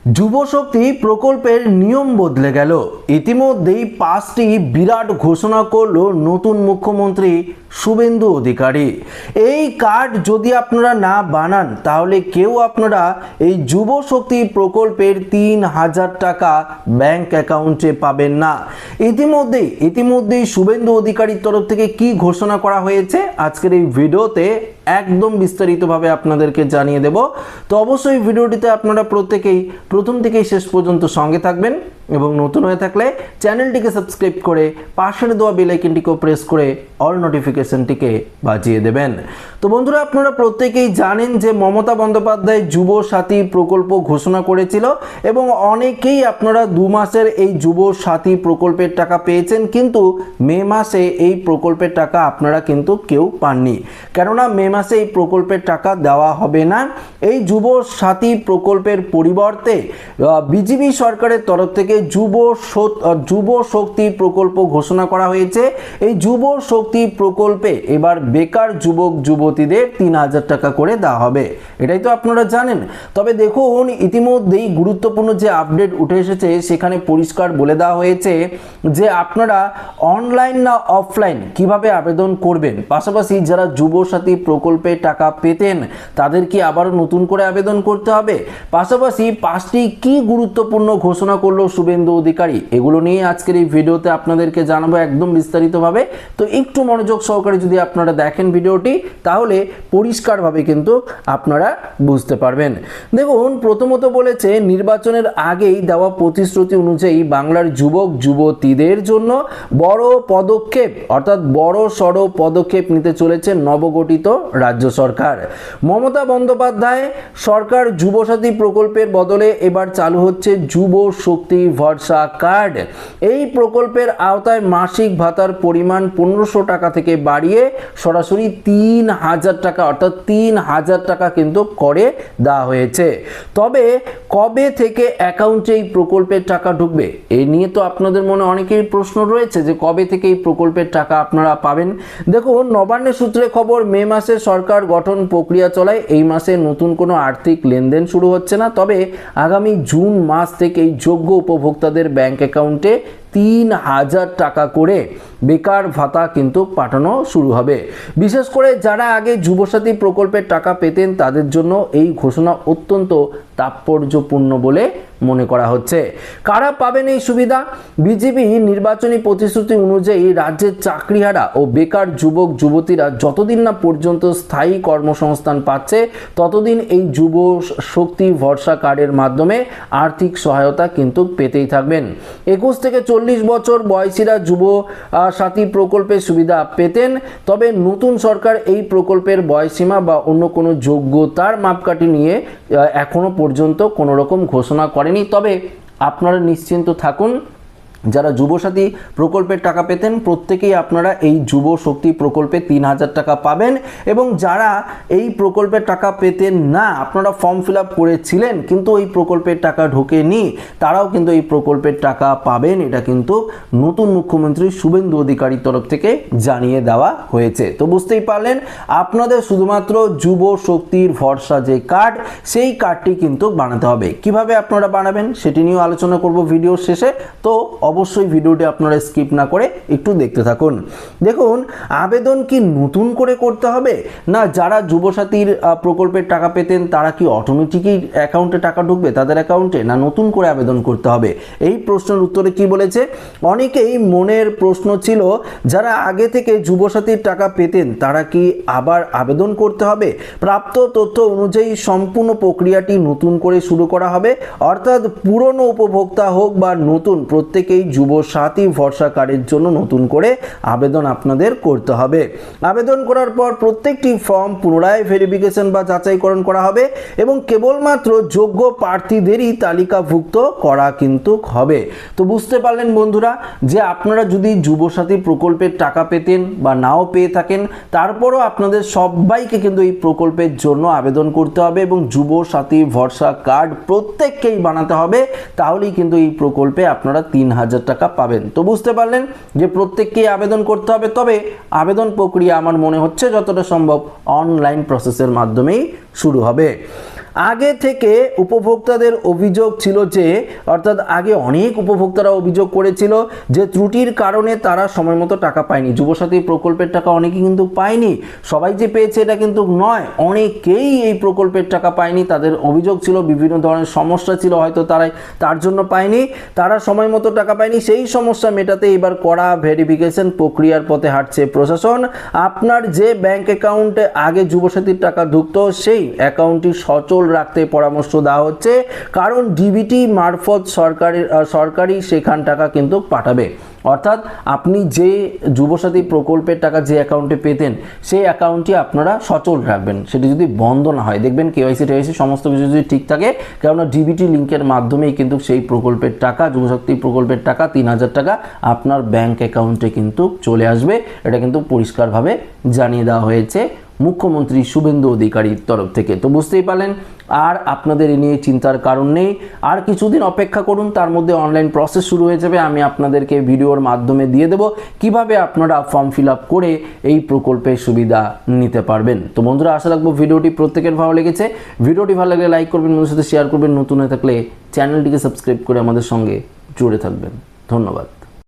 যুবশক্তি প্রকল্পের নিয়ম বদলে গেল। ইতিমধ্যেই 5টি বিরাট ঘোষণা করল নতুন মুখ্যমন্ত্রী শুভেন্দু অধিকারী। এই কার্ড যদি আপনারা না বানান তাহলে কেউ আপনারা এই যুবশক্তি প্রকল্পের 3000 টাকা ব্যাংক অ্যাকাউন্টে পাবেন না। ইতিমধ্যেই শুভেন্দু অধিকারীর তরফ থেকে কি ঘোষণা করা হয়েছে আজকের এই ভিডিওতে একদম বিস্তারিতভাবে আপনাদেরকে জানিয়ে দেব। তো অবশ্যই ভিডিওটিতে আপনারা প্রত্যেকেই প্রথম থেকে শেষ পর্যন্ত সঙ্গে থাকবেন এবং নতুন হয়ে থাকলে চ্যানেলটিকে সাবস্ক্রাইব করে পাশের দেওয়া বেল আইকনটিকেও প্রেস করে অল নোটিফিকেশনটিকে বাজিয়ে দেবেন। তো বন্ধুরা, আপনারা প্রত্যেকেই জানেন যে মমতা বন্দ্যোপাধ্যায় যুব সাথী প্রকল্প ঘোষণা করেছিল এবং অনেকেই আপনারা 2 মাসের এই যুব সাথী প্রকল্পের টাকা পেয়েছেন, কিন্তু মে মাসে এই প্রকল্পের টাকা আপনারা কিন্তু কেউ পাননি। কেননা মে মাসে এই প্রকল্পের টাকা দেওয়া হবে না। এই যুব সাথী প্রকল্পের পরিবর্তে বিজেপি সরকারের তরফ থেকে যুব শক্তি প্রকল্প ঘোষণা করা হয়েছে। এই যুব শক্তি প্রকল্পে এবার বেকার যুবক যুবতীদের 3000 টাকা করে দেওয়া হবে, এটাই তো আপনারা জানেন। তবে দেখুন, ইতিমধ্যেই গুরুত্বপূর্ণ যে আপডেট উঠে এসেছে সেখানে পরিষ্কার বলে দেওয়া হয়েছে যে আপনারা অনলাইন না অফলাইন কিভাবে আবেদন করবেন। পাশাপাশি যারা যুব সাথী প্রকল্পে টাকা পেতেন তাদের কি আবারও নতুন করে আবেদন করতে হবে। পাশাপাশি 5টি কি গুরুত্বপূর্ণ ঘোষণা করলো শুভেন্দু অধিকারী, এগুলো নিয়ে আজকের এই ভিডিওতে আপনাদেরকে জানাবো একদম বিস্তারিতভাবে। তো একটু মনোযোগ সহকারে যদি আপনারা দেখেন ভিডিওটি তাহলে পরিষ্কারভাবে কিন্তু আপনারা বুঝতে পারবেন। দেখুন, প্রথমত বলেছে নির্বাচনের আগেই দেওয়া প্রতিশ্রুতি অনুযায়ী বাংলার যুবক যুবতীদের জন্য বড় পদক্ষেপ অর্থাৎ বড় সড় পদক্ষেপ নিতে চলেছে নবগঠিত রাজ্য সরকার। মমতা বন্দ্যোপাধ্যায় সরকার যুবসাথী প্রকল্পের বদলে এবার চালু হচ্ছে যুব শক্তি ভরসা কার্ড। এই প্রকল্পের আওতায় মাসিক ভাতার পরিমাণ 1500 টাকা থেকে বাড়িয়ে সরাসরি 3000 টাকা অর্থাৎ 3000 টাকা কিন্তু করে দেওয়া হয়েছে। তবে কবে থেকে অ্যাকাউন্টে এই প্রকল্পের টাকা ঢুকবে এই নিয়ে তো আপনাদের মনে অনেকেই প্রশ্ন রয়েছে যে কবে থেকে এই প্রকল্পের টাকা আপনারা পাবেন। দেখুন, নবান্নের সূত্রে খবর, মে মাসে সরকার গঠন প্রক্রিয়া চলায় এই মাসে নতুন কোনো আর্থিক লেনদেন শুরু হচ্ছে না। তবে আগামী জুন মাস থেকে এই যোগ্য উপভোক্তাদের ব্যাংক অ্যাকাউন্টে 3000 টাকা করে বেকার ভাতা কিন্তু পাঠানো শুরু হবে। বিশেষ করে যারা আগে যুবসাথী প্রকল্পের টাকা পেতেন তাদের জন্য এই ঘোষণা অত্যন্ত তাৎপর্যপূর্ণ বলে মনে করা হচ্ছে। কারা পাবেন এই সুবিধা? বিজেপি নির্বাচনী প্রতিশ্রুতি অনুযায়ী রাজ্যের চাকরিহারা ও বেকার যুবক যুবতীরা যতদিন না পর্যন্ত স্থায়ী কর্মসংস্থান পাচ্ছে ততদিন এই যুব শক্তি ভরসা কার্ডের মাধ্যমে আর্থিক সহায়তা কিন্তু পেতেই থাকবেন। 21 থেকে 40 বছর বয়সীরা যুব সাথী প্রকল্পের সুবিধা পেতেন। তবে নতুন সরকার এই প্রকল্পের বয়সীমা বা অন্য কোনো যোগ্যতার মাপকাঠি নিয়ে এখনো পর্যন্ত কোনো রকম ঘোষণা করেনি। তবে আপনারা নিশ্চিন্ত থাকুন, যারা যুবসাথী প্রকল্পের টাকা পেতেন প্রত্যেকেই আপনারা এই যুব শক্তি প্রকল্পে 3000 টাকা পাবেন। এবং যারা এই প্রকল্পের টাকা পেতেন না, আপনারা ফর্ম ফিল আপ করেছিলেন কিন্তু এই প্রকল্পের টাকা ঢোকেনি, তারাও কিন্তু এই প্রকল্পের টাকা পাবেন। এটা কিন্তু নতুন মুখ্যমন্ত্রী শুভেন্দু অধিকারীর তরফ থেকে জানিয়ে দেওয়া হয়েছে। তো বুঝতেই পারলেন, আপনাদের শুধুমাত্র যুব শক্তির ভরসা যে কার্ড সেই কার্ডটি কিন্তু বানাতে হবে। কিভাবে আপনারা বানাবেন সেটি নিয়েও আলোচনা করব ভিডিওর শেষে। তো অবশ্যই ভিডিওটি আপনারা স্কিপ না করে একটু দেখতে থাকুন। দেখুন, আবেদন কি নতুন করে করতে হবে না যারা যুবসাথীর প্রকল্পের টাকা পেতেন তারা কি অটোমেটিকই অ্যাকাউন্টে টাকা ঢুকবে তাদের অ্যাকাউন্টে, না নতুন করে আবেদন করতে হবে? এই প্রশ্নের উত্তরে কি বলেছে, অনেকেই মনের প্রশ্ন ছিল যারা আগে থেকে যুবসাথীর টাকা পেতেন তারা কি আবার আবেদন করতে হবে? প্রাপ্ত তথ্য অনুযায়ী সম্পূর্ণ প্রক্রিয়াটি নতুন করে শুরু করা হবে। অর্থাৎ পুরনো উপভোক্তা হোক বা নতুন, প্রত্যেকেই যুব সাথী ভরসা কার্ডের জন্য নতুন করে আবেদন আপনাদের করতে হবে। আবেদন করার পর প্রত্যেকটি ফর্ম পুনরায় ভেরিফিকেশন বা যাচাইকরণ করা হবে এবং কেবলমাত্র যোগ্য প্রার্থীদেরই তালিকাভুক্ত করা কিন্তু হবে। তো বুঝতে পারলেন বন্ধুরা যে আপনারা যদি যুবসাথী প্রকল্পের টাকা পেতেন বা নাও পেয়ে থাকেন তারপরও আপনাদের সবাইকে কিন্তু এই প্রকল্পের জন্য আবেদন করতে হবে এবং যুব সাথী ভরসা কার্ড প্রত্যেককেই বানাতে হবে, তাহলেই কিন্তু এই প্রকল্পে আপনারা 3000 টাকা পাবেন। তো বুঝতে পারলেন যে প্রত্যেককেই আবেদন করতে হবে। তবে আবেদন প্রক্রিয়া আমার মনে হচ্ছে যতটা সম্ভব অনলাইন প্রসেসের মাধ্যমেই শুরু হবে। আগে থেকে উপভোক্তাদের অভিযোগ ছিল যে, অর্থাৎ আগে অনেক উপভোক্তারা অভিযোগ করেছিল যে ত্রুটির কারণে তারা সময় মতো টাকা পায়নি। যুবসাথী প্রকল্পের টাকা অনেকেই কিন্তু পায়নি, সবাই যে পেয়েছে এটা কিন্তু নয়, অনেকেই এই প্রকল্পের টাকা পায়নি। তাদের অভিযোগ ছিল বিভিন্ন ধরনের সমস্যা ছিল, হয়তো তার জন্য পায়নি, তারা সময় মতো টাকা পায়নি। সেই সমস্যা মেটাতে এবার কড়া ভেরিফিকেশন প্রক্রিয়ার পথে হাঁটছে প্রশাসন। আপনার যে ব্যাংক অ্যাকাউন্টে আগে যুবসাথীর টাকা ঢুকতো সেই অ্যাকাউন্টটি সচল রাখতে পরামর্শ দেওয়া হচ্ছে, কারণ ডিবিটি মারফত সরকারি সেখান টাকা কিন্তু পাঠাবে। অর্থাৎ আপনি যে যুবসাথী প্রকল্পের টাকা যে অ্যাকাউন্টে পেতেন সেই অ্যাকাউন্টটি আপনারা সচল রাখবেন, সেটি যদি বন্ধ না হয়। দেখবেন কেওয়াইসি টেওয়াইসি সমস্ত কিছু যদি ঠিক থাকে, কেননা ডিবিটি লিঙ্কের মাধ্যমেই কিন্তু সেই প্রকল্পের টাকা, যুবশক্তি প্রকল্পের টাকা 3000 টাকা আপনার ব্যাংক অ্যাকাউন্টে কিন্তু চলে আসবে। এটা কিন্তু পরিষ্কারভাবে জানিয়ে দেওয়া হয়েছে মুখ্যমন্ত্রী শুভেন্দু অধিকারীর তরফ থেকে। তো বুঝতেই পারলেন, আর আপনাদের এ নিয়ে চিন্তার কারণ নেই। আর কিছুদিন অপেক্ষা করুন, তার মধ্যে অনলাইন প্রসেস শুরু হয়ে যাবে। আমি আপনাদেরকে ভিডিওর মাধ্যমে দিয়ে দেব কিভাবে আপনারা ফর্ম ফিল আপ করে এই প্রকল্পের সুবিধা নিতে পারবেন। তো বন্ধুরা, আশা রাখবো ভিডিওটি প্রত্যেকের ভালো লেগেছে। ভিডিওটি ভালো লাগলে লাইক করবেন, বন্ধুদের সাথে শেয়ার করবেন, নতুন হয়ে থাকলে চ্যানেলটিকে সাবস্ক্রাইব করে আমাদের সঙ্গে জুড়ে থাকবেন। ধন্যবাদ।